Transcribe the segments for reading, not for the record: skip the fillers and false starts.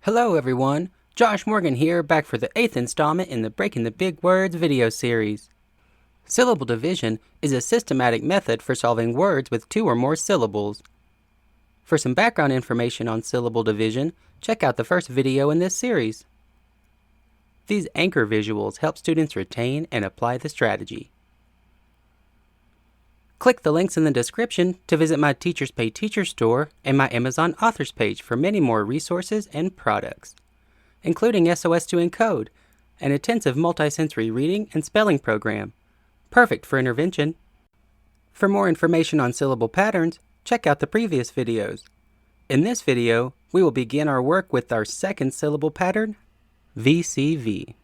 Hello everyone, Josh Morgan here, back for the 8th installment in the Breaking the Big Words video series. Syllable division is a systematic method for solving words with 2 or more syllables. For some background information on syllable division, check out the first video in this series. These anchor visuals help students retain and apply the strategy. Click the links in the description to visit my Teachers Pay Teacher store and my Amazon Authors page for many more resources and products, including SOS to Encode, an intensive multisensory reading and spelling program, perfect for intervention. For more information on syllable patterns, check out the previous videos. In this video, we will begin our work with our second syllable pattern, VCV.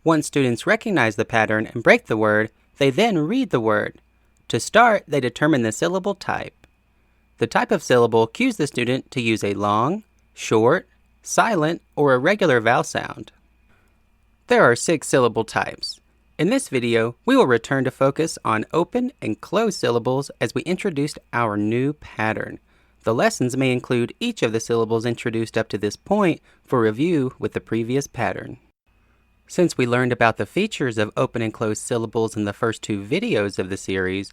Once students recognize the pattern and break the word, they then read the word. To start, they determine the syllable type. The type of syllable cues the student to use a long, short, silent, or irregular vowel sound. There are 6 syllable types. In this video, we will return to focus on open and closed syllables as we introduced our new pattern. The lessons may include each of the syllables introduced up to this point for review with the previous pattern. Since we learned about the features of open and closed syllables in the first 2 videos of the series,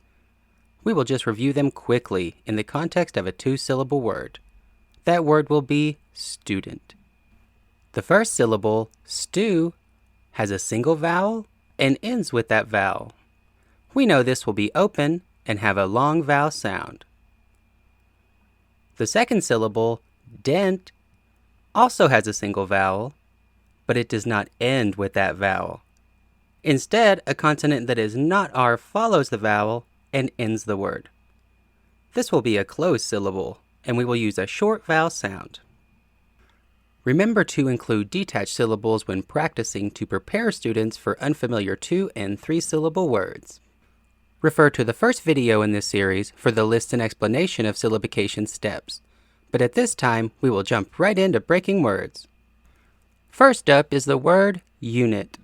we will just review them quickly in the context of a 2-syllable word. That word will be student. The first syllable, stu, has a single vowel and ends with that vowel. We know this will be open and have a long vowel sound. The second syllable, dent, also has a single vowel, but it does not end with that vowel. Instead, a consonant that is not R follows the vowel and ends the word. This will be a closed syllable, and we will use a short vowel sound. Remember to include detached syllables when practicing to prepare students for unfamiliar 2- and 3-syllable words. Refer to the first video in this series for the list and explanation of syllabication steps, but at this time we will jump right into breaking words. First up is the word unit.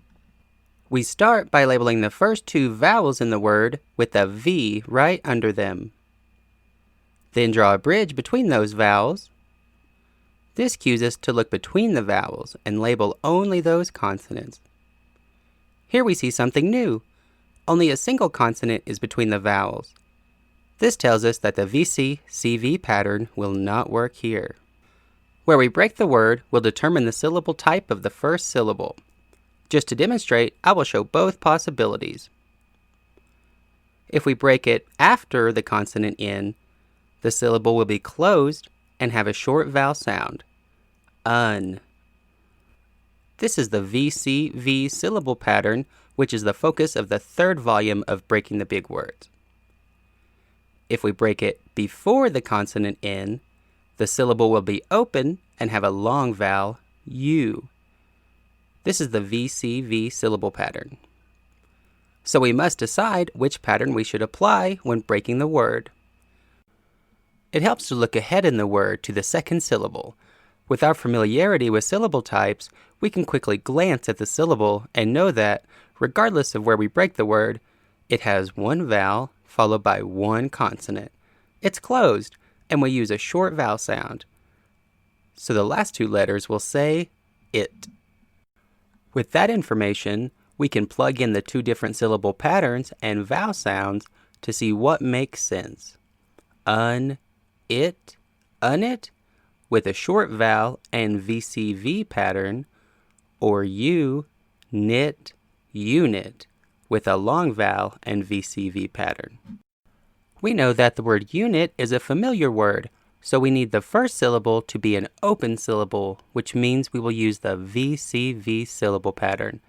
We start by labeling the first 2 vowels in the word with a V right under them. Then draw a bridge between those vowels. This cues us to look between the vowels and label only those consonants. Here we see something new. Only a single consonant is between the vowels. This tells us that the VC-CV pattern will not work here. Where we break the word will determine the syllable type of the first syllable. Just to demonstrate, I will show both possibilities. If we break it after the consonant N, the syllable will be closed and have a short vowel sound, un. This is the VCV syllable pattern, which is the focus of the 3rd volume of Breaking the Big Words. If we break it before the consonant N, the syllable will be open and have a long vowel, U. This is the VCV syllable pattern. So we must decide which pattern we should apply when breaking the word. It helps to look ahead in the word to the second syllable. With our familiarity with syllable types, we can quickly glance at the syllable and know that, regardless of where we break the word, it has 1 vowel followed by 1 consonant. It's closed, and we use a short vowel sound. So the last 2 letters will say it. With that information, we can plug in the 2 different syllable patterns and vowel sounds to see what makes sense. Un, it, unit, with a short vowel and VCV pattern, or u, knit, unit, with a long vowel and VCV pattern. We know that the word unit is a familiar word, so we need the first syllable to be an open syllable, which means we will use the VCV syllable pattern.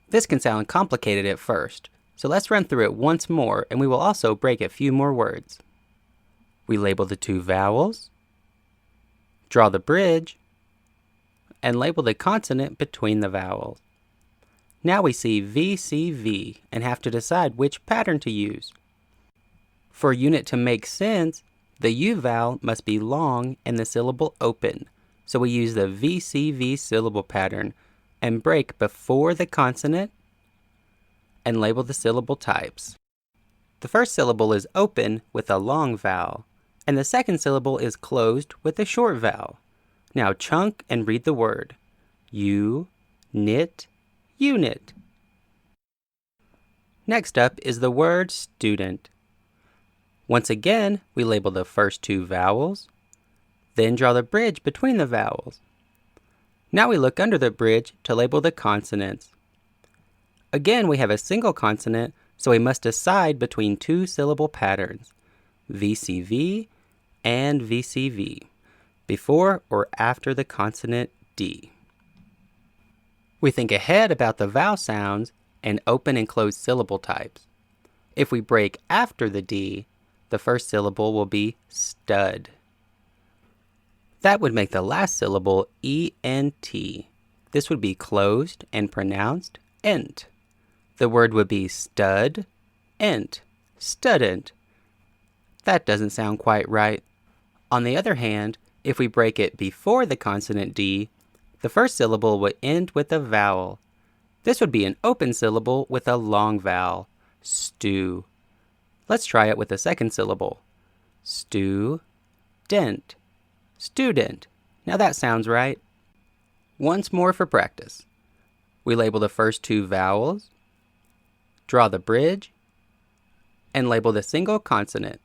This can sound complicated at first, so let's run through it once more, and we will also break a few more words. We label the 2 vowels, draw the bridge, and label the consonant between the vowels. Now we see VCV and have to decide which pattern to use. For unit to make sense, the U vowel must be long and the syllable open, so we use the VCV syllable pattern and break before the consonant and label the syllable types. The first syllable is open with a long vowel, and the second syllable is closed with a short vowel. Now chunk and read the word. Unit. Next up is the word student. Once again, we label the first two vowels, then draw the bridge between the vowels. Now we look under the bridge to label the consonants. Again, we have a single consonant, so we must decide between two syllable patterns, VCV and VCV, before or after the consonant D. We think ahead about the vowel sounds and open and close syllable types. If we break after the D, the first syllable will be stud. That would make the last syllable ENT. This would be closed and pronounced ent. The word would be stud, ent, student. That doesn't sound quite right. On the other hand, if we break it before the consonant D, the first syllable would end with a vowel. This would be an open syllable with a long vowel, stew. Let's try it with the second syllable. Stu-dent, student. Now that sounds right. Once more for practice. We label the first two vowels, draw the bridge, and label the single consonant.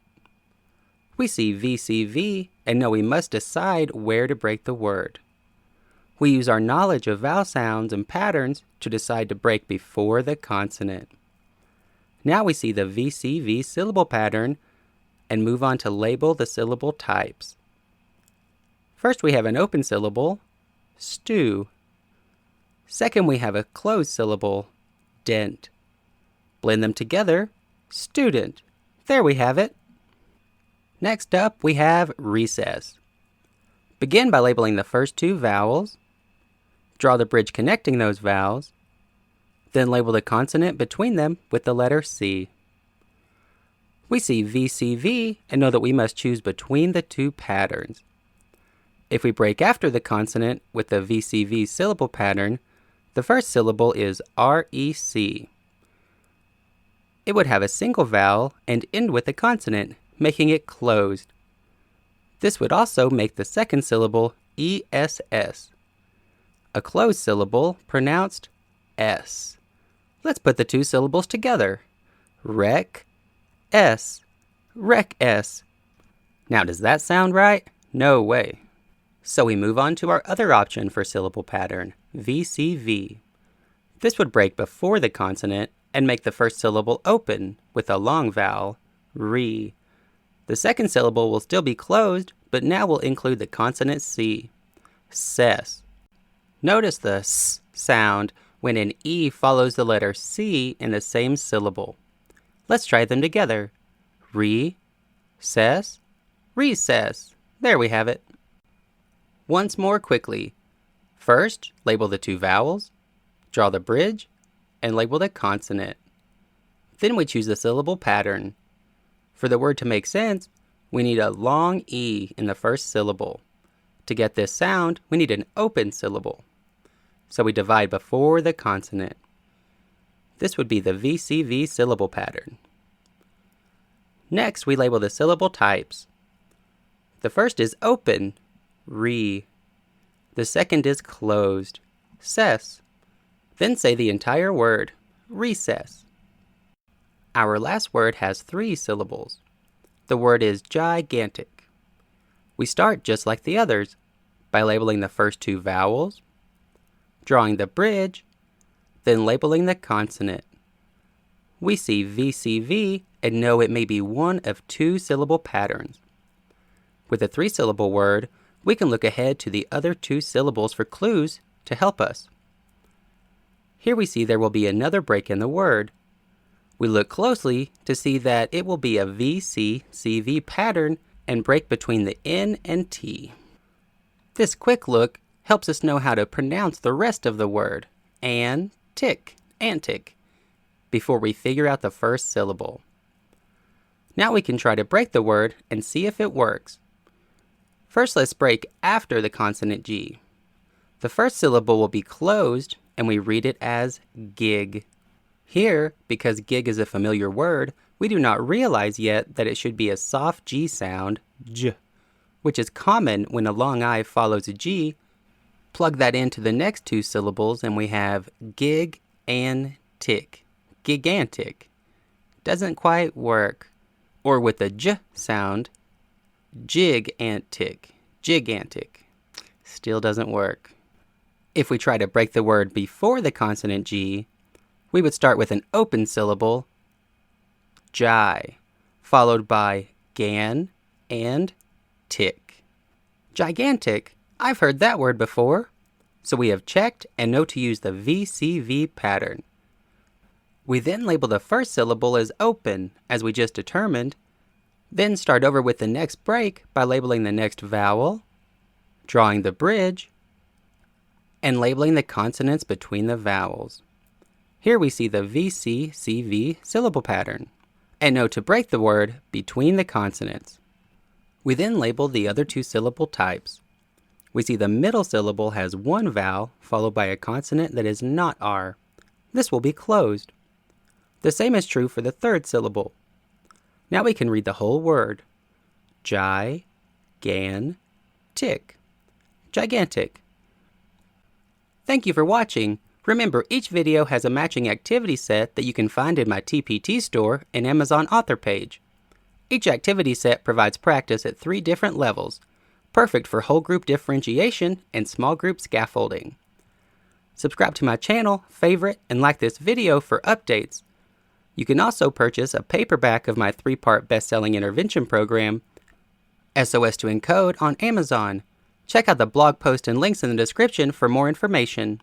We see VCV and know we must decide where to break the word. We use our knowledge of vowel sounds and patterns to decide to break before the consonant. Now we see the VCV syllable pattern and move on to label the syllable types. First we have an open syllable, stew. Second we have a closed syllable, dent. Blend them together, student. There we have it. Next up we have recess. Begin by labeling the first two vowels, draw the bridge connecting those vowels, then label the consonant between them with the letter C. We see VCV and know that we must choose between the two patterns. If we break after the consonant with the VCV syllable pattern, the first syllable is REC. It would have a single vowel and end with a consonant, making it closed. This would also make the second syllable ESS, a closed syllable pronounced S. Let's put the two syllables together. Rec-S, rec-S. Now does that sound right? No way. So we move on to our other option for syllable pattern, VCV. This would break before the consonant and make the first syllable open with a long vowel, re. The second syllable will still be closed, but now will include the consonant C, ses. Notice the S sound when an E follows the letter C in the same syllable. Let's try them together. Re-ses, recess. There we have it. Once more quickly. First, label the two vowels, draw the bridge, and label the consonant. Then we choose the syllable pattern. For the word to make sense, we need a long E in the first syllable. To get this sound, we need an open syllable. So we divide before the consonant. This would be the VCV syllable pattern. Next, we label the syllable types. The first is open, re. The second is closed, ses. Then say the entire word, recess. Our last word has 3 syllables. The word is gigantic. We start just like the others, by labeling the first two vowels, drawing the bridge, then labeling the consonant. We see VCV and know it may be one of 2 syllable patterns. With a 3-syllable word, we can look ahead to the other 2 syllables for clues to help us. Here we see there will be another break in the word. We look closely to see that it will be a VCCV pattern and break between the N and T. This quick look helps us know how to pronounce the rest of the word, antic, before we figure out the first syllable. Now we can try to break the word and see if it works. First, let's break after the consonant G. The first syllable will be closed and we read it as gig. Here, because gig is a familiar word, we do not realize yet that it should be a soft G sound, j. which is common when a long I follows a G. Plug that into the next two syllables and we have gig and tick. Gigantic. Doesn't quite work. Or with a J sound, gigantic. Gigantic. Still doesn't work. If we try to break the word before the consonant G, we would start with an open syllable, gi, followed by gan and tick. Gigantic, I've heard that word before, so we have checked and know to use the VCV pattern. We then label the first syllable as open, as we just determined, then start over with the next break by labeling the next vowel, drawing the bridge, and labeling the consonants between the vowels. Here we see the VCCV syllable pattern, and know to break the word between the consonants. We then label the other two syllable types. We see the middle syllable has one vowel followed by a consonant that is not R. This will be closed. The same is true for the third syllable. Now we can read the whole word. Gi, gan, tick. Gigantic. Thank you for watching. Remember, each video has a matching activity set that you can find in my TPT store and Amazon author page. Each activity set provides practice at 3 different levels, perfect for whole group differentiation and small group scaffolding. Subscribe to my channel, favorite, and like this video for updates. You can also purchase a paperback of my 3-part best-selling intervention program, SOS to Encode, on Amazon. Check out the blog post and links in the description for more information.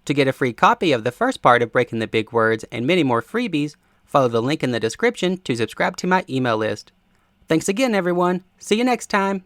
To get a free copy of the first part of Breaking the Big Words and many more freebies, follow the link in the description to subscribe to my email list. Thanks again, everyone. See you next time.